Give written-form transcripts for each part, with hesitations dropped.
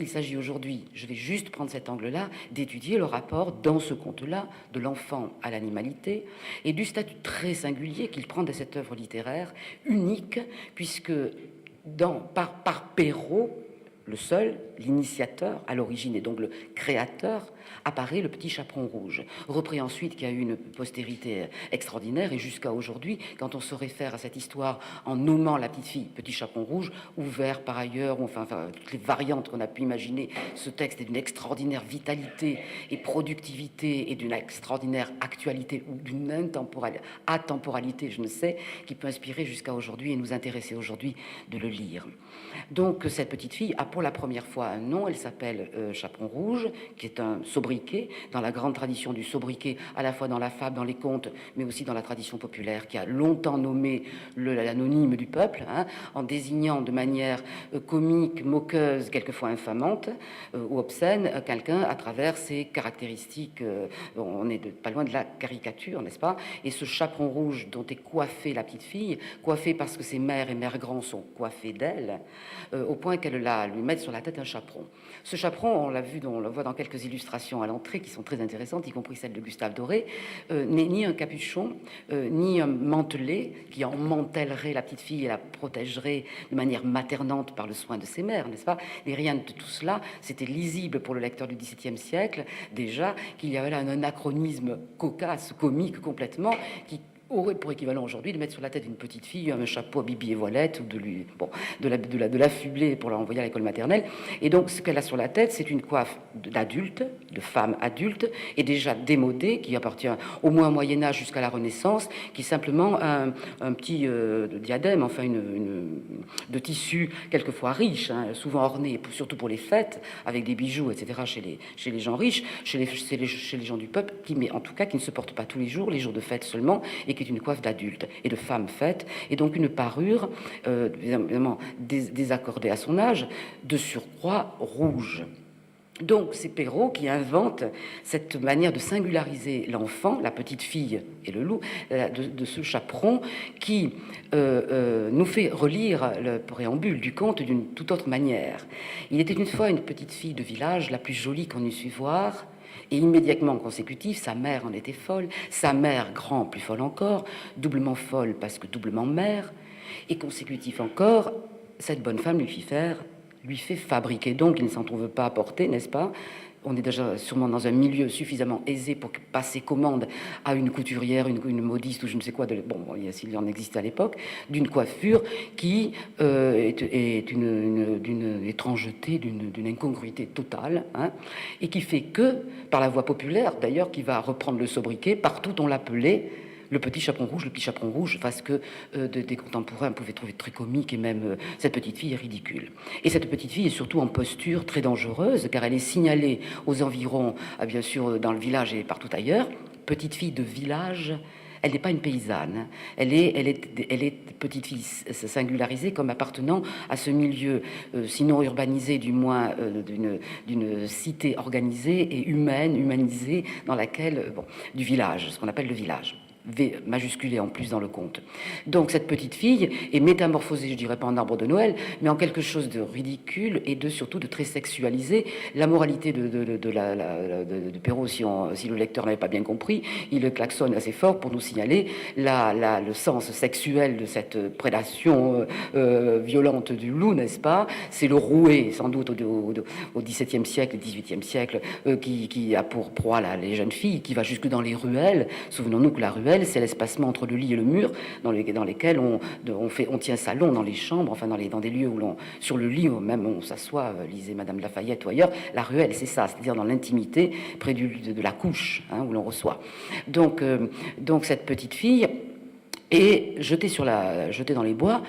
il s'agit aujourd'hui, je vais juste prendre cet angle-là, d'étudier le rapport dans ce conte-là de l'enfant à l'animalité et du statut très singulier qu'il prend de cette œuvre littéraire unique, puisque par Perrault, le seul, l'initiateur à l'origine et donc le créateur, apparaît le Petit Chaperon Rouge, repris ensuite, qui a eu une postérité extraordinaire, et jusqu'à aujourd'hui, quand on se réfère à cette histoire en nommant la petite fille Petit Chaperon Rouge, ouvert par ailleurs, enfin toutes les variantes qu'on a pu imaginer, ce texte est d'une extraordinaire vitalité et productivité et d'une extraordinaire actualité ou d'une atemporalité, je ne sais, qui peut inspirer jusqu'à aujourd'hui et nous intéresser aujourd'hui de le lire. Donc cette petite fille a pour la première fois un nom, elle s'appelle Chaperon Rouge, qui est un sobriquet, dans la grande tradition du sobriquet, à la fois dans la fable, dans les contes, mais aussi dans la tradition populaire, qui a longtemps nommé l'anonyme du peuple, hein, en désignant de manière comique, moqueuse, quelquefois infamante ou obscène, quelqu'un à travers ses caractéristiques. On est pas loin de la caricature, n'est-ce pas? Et ce chaperon rouge dont est coiffée la petite fille, coiffée parce que ses mères et mères grands sont coiffés d'elle, au point qu'elle lui met sur la tête un chaperon. Ce chaperon, on l'a vu, on le voit dans quelques illustrations à l'entrée qui sont très intéressantes, y compris celle de Gustave Doré, n'est ni un capuchon, ni un mantelet qui emmantellerait la petite fille et la protégerait de manière maternante par le soin de ses mères, n'est-ce pas? Et rien de tout cela, c'était lisible pour le lecteur du XVIIe siècle, déjà, qu'il y avait là un anachronisme cocasse, comique complètement, qui aurait pour équivalent aujourd'hui de mettre sur la tête d'une petite fille un chapeau à bibi et voilette ou de l'affubler pour l'envoyer à l'école maternelle. Et donc ce qu'elle a sur la tête, c'est une coiffe d'adulte, de femme adulte, et déjà démodée, qui appartient au moins au Moyen-Âge jusqu'à la Renaissance, qui est simplement un petit diadème, enfin de tissu quelquefois riche, hein, souvent orné, surtout pour les fêtes, avec des bijoux, etc. chez les gens riches, chez les gens du peuple, mais en tout cas qui ne se portent pas tous les jours de fête seulement, et qui est une coiffe d'adulte et de femme faite, et donc une parure évidemment désaccordée à son âge, de surcroît rouge. Donc c'est Perrault qui invente cette manière de singulariser l'enfant, la petite fille et le loup, de ce chaperon qui nous fait relire le préambule du conte d'une toute autre manière. Il était une fois une petite fille de village, la plus jolie qu'on eût su voir, et immédiatement consécutif, sa mère en était folle, sa mère grand plus folle encore, doublement folle parce que doublement mère, et consécutif encore, cette bonne femme lui fait fabriquer, donc il ne s'en trouve pas à porter, n'est-ce pas? On est déjà sûrement dans un milieu suffisamment aisé pour passer commande à une couturière, une modiste ou je ne sais quoi, s'il en existait à l'époque, d'une coiffure qui est d'une étrangeté, d'une incongruité totale, hein, et qui fait que, par la voix populaire d'ailleurs, qui va reprendre le sobriquet, partout on l'appelait le petit chaperon rouge, parce que des contemporains pouvaient trouver très comique, et même cette petite fille est ridicule. Et cette petite fille est surtout en posture très dangereuse, car elle est signalée aux environs, bien sûr dans le village et partout ailleurs, petite fille de village. Elle n'est pas une paysanne, elle est petite fille singularisée comme appartenant à ce milieu, sinon urbanisé, du moins d'une cité organisée et humanisée, dans laquelle, du village, ce qu'on appelle le village. V majusculé en plus dans le conte. Donc cette petite fille est métamorphosée, je dirais pas en arbre de Noël, mais en quelque chose de ridicule et surtout de très sexualisé. La moralité de Perrault, si le lecteur n'avait pas bien compris, il le klaxonne assez fort pour nous signaler le sens sexuel de cette prédation violente du loup, n'est-ce pas? C'est le rouet, sans doute au XVIIe siècle, XVIIIe siècle, qui a pour proie les jeunes filles, qui va jusque dans les ruelles. Souvenons-nous que la ruelle, c'est l'espacement entre le lit et le mur, dans lesquels on tient salon dans les chambres, enfin dans des lieux où sur le lit, même on s'assoit, lisez Madame Lafayette ou ailleurs. La ruelle, c'est ça, c'est-à-dire dans l'intimité, près de la couche, hein, où l'on reçoit. Donc cette petite fille est jetée dans les bois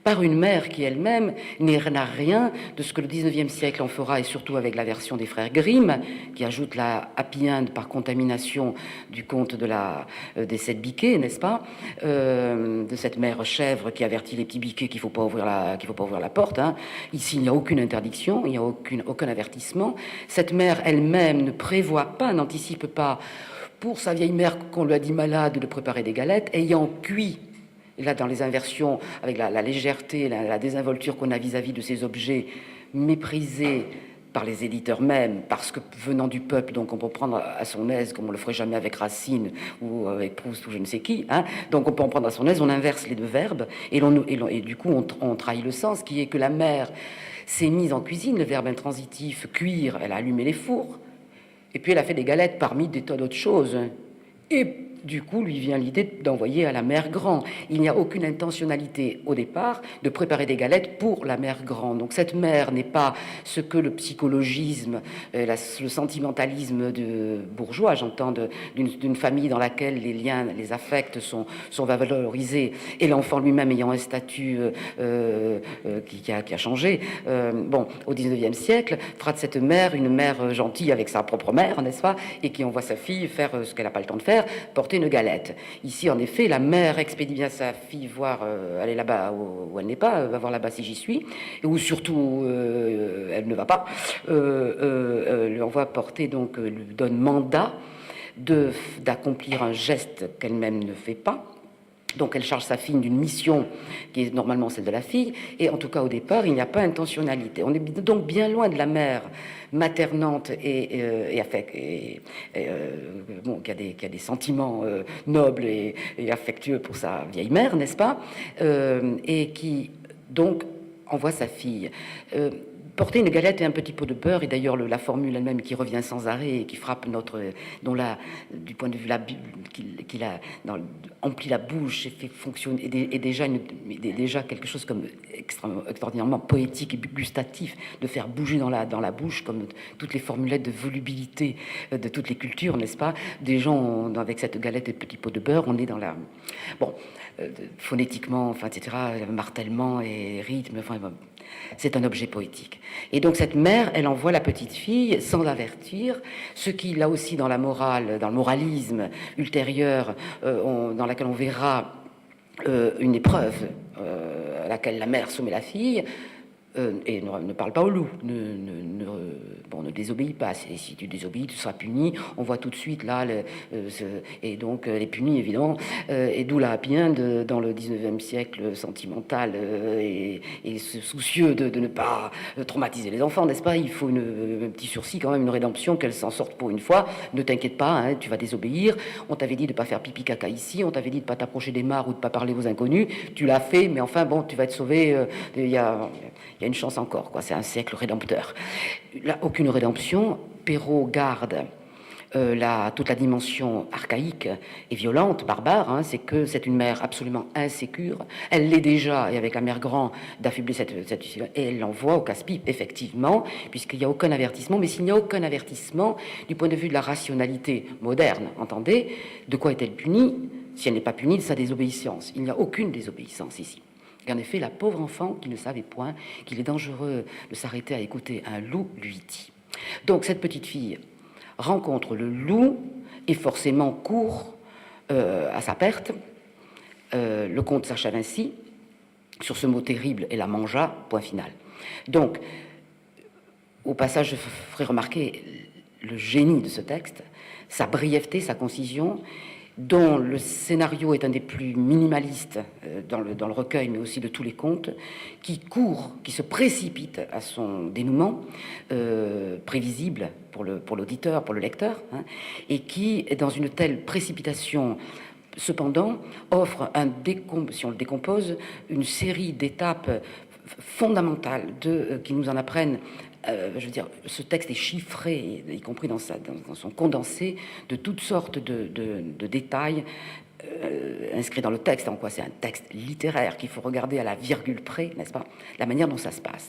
par une mère qui elle-même n'a rien de ce que le 19e siècle en fera, et surtout avec la version des frères Grimm, qui ajoute la happy end par contamination du conte des 7 biquets, n'est-ce pas, de cette mère chèvre qui avertit les petits biquets qu'il faut pas ouvrir la porte, hein. Ici, il n'y a aucune interdiction, il n'y a aucun avertissement. Cette mère elle-même ne prévoit pas, n'anticipe pas, pour sa vieille mère qu'on lui a dit malade, de préparer des galettes, ayant cuit. Et là, dans les inversions, avec la légèreté, la désinvolture qu'on a vis-à-vis de ces objets méprisés, par les éditeurs même, parce que venant du peuple, donc on peut prendre à son aise, comme on le ferait jamais avec Racine ou avec Proust ou je ne sais qui, hein. Donc on peut en prendre à son aise, on inverse les deux verbes, et du coup on trahit le sens, qui est que la mère s'est mise en cuisine, le verbe intransitif, cuire, elle a allumé les fours, et puis elle a fait des galettes parmi des tas d'autres choses. Et du coup, lui vient l'idée d'envoyer à la mère Grand. Il n'y a aucune intentionnalité au départ de préparer des galettes pour la mère Grand. Donc cette mère n'est pas ce que le psychologisme, le sentimentalisme de bourgeois, j'entends, d'une famille dans laquelle les liens, les affects sont valorisés, et l'enfant lui-même ayant un statut qui a changé. Bon, au 19e siècle, fera de cette mère une mère gentille avec sa propre mère, n'est-ce pas, et qui envoie sa fille faire ce qu'elle n'a pas le temps de faire, porter une galette. Ici, en effet, la mère expédie bien sa fille voir aller là-bas où elle n'est pas, va voir là-bas si j'y suis, ou surtout elle ne va pas, lui envoie porter, donc lui donne mandat d'accomplir un geste qu'elle-même ne fait pas. Donc elle charge sa fille d'une mission qui est normalement celle de la fille, et en tout cas au départ il n'y a pas intentionnalité. On est donc bien loin de la mère maternante bon, qui a des sentiments nobles et affectueux pour sa vieille mère, n'est-ce pas, et qui donc envoie sa fille. Porter une galette et un petit pot de beurre, et d'ailleurs la formule elle-même qui revient sans arrêt et qui frappe du point de vue qu'il a empli la bouche et fait fonctionner, et déjà quelque chose comme extraordinairement poétique et gustatif, de faire bouger dans la bouche, comme toutes les formulettes de volubilité de toutes les cultures, n'est-ce pas? Des gens avec cette galette et petit pot de beurre, on est dans la... Bon, phonétiquement, enfin, etc., martèlement et rythme, enfin... C'est un objet poétique. Et donc cette mère, elle envoie la petite fille sans l'avertir, ce qui, là aussi, dans la morale, dans le moralisme ultérieur, dans laquelle on verra une épreuve à laquelle la mère soumet la fille, et ne parle pas au loup, ne désobéis pas. Si tu désobéis, tu seras puni. On voit tout de suite là, et donc elle est punie évidemment, et d'où la happy end dans le 19e siècle sentimental et soucieux de ne pas traumatiser les enfants, n'est-ce pas? Il faut un petit sursis quand même, une rédemption, qu'elle s'en sorte pour une fois. Ne t'inquiète pas, hein, tu vas désobéir. On t'avait dit de pas faire pipi caca ici, on t'avait dit de pas t'approcher des mares ou de pas parler aux inconnus. Tu l'as fait, mais enfin bon, tu vas être sauvé. Il y a une chance encore, quoi. C'est un siècle rédempteur. Là, aucune rédemption. Perrault garde toute la dimension archaïque et violente, barbare, hein. C'est que c'est une mère absolument insécure. Elle l'est déjà, et avec la mère Grand, d'affubler cette et elle l'envoie au casse-pipe, effectivement, puisqu'il n'y a aucun avertissement. Mais s'il n'y a aucun avertissement, du point de vue de la rationalité moderne, entendez, de quoi est-elle punie? Si elle n'est pas punie de sa désobéissance. Il n'y a aucune désobéissance ici. Et en effet, la pauvre enfant qui ne savait point qu'il est dangereux de s'arrêter à écouter un loup lui dit. Donc cette petite fille rencontre le loup et forcément court à sa perte. Le conte s'achève ainsi, sur ce mot terrible, et la mangea, point final. Donc, au passage, je ferai remarquer le génie de ce texte, sa brièveté, sa concision, dont le scénario est un des plus minimalistes dans le recueil, mais aussi de tous les contes, qui se précipite à son dénouement, prévisible pour l'auditeur, pour le lecteur, hein, et qui, dans une telle précipitation, cependant, offre si on le décompose, une série d'étapes fondamentales qui nous en apprennent. Je veux dire, ce texte est chiffré, y compris dans son condensé, de toutes sortes de détails inscrits dans le texte. En quoi c'est un texte littéraire qu'il faut regarder à la virgule près, n'est-ce pas? La manière dont ça se passe.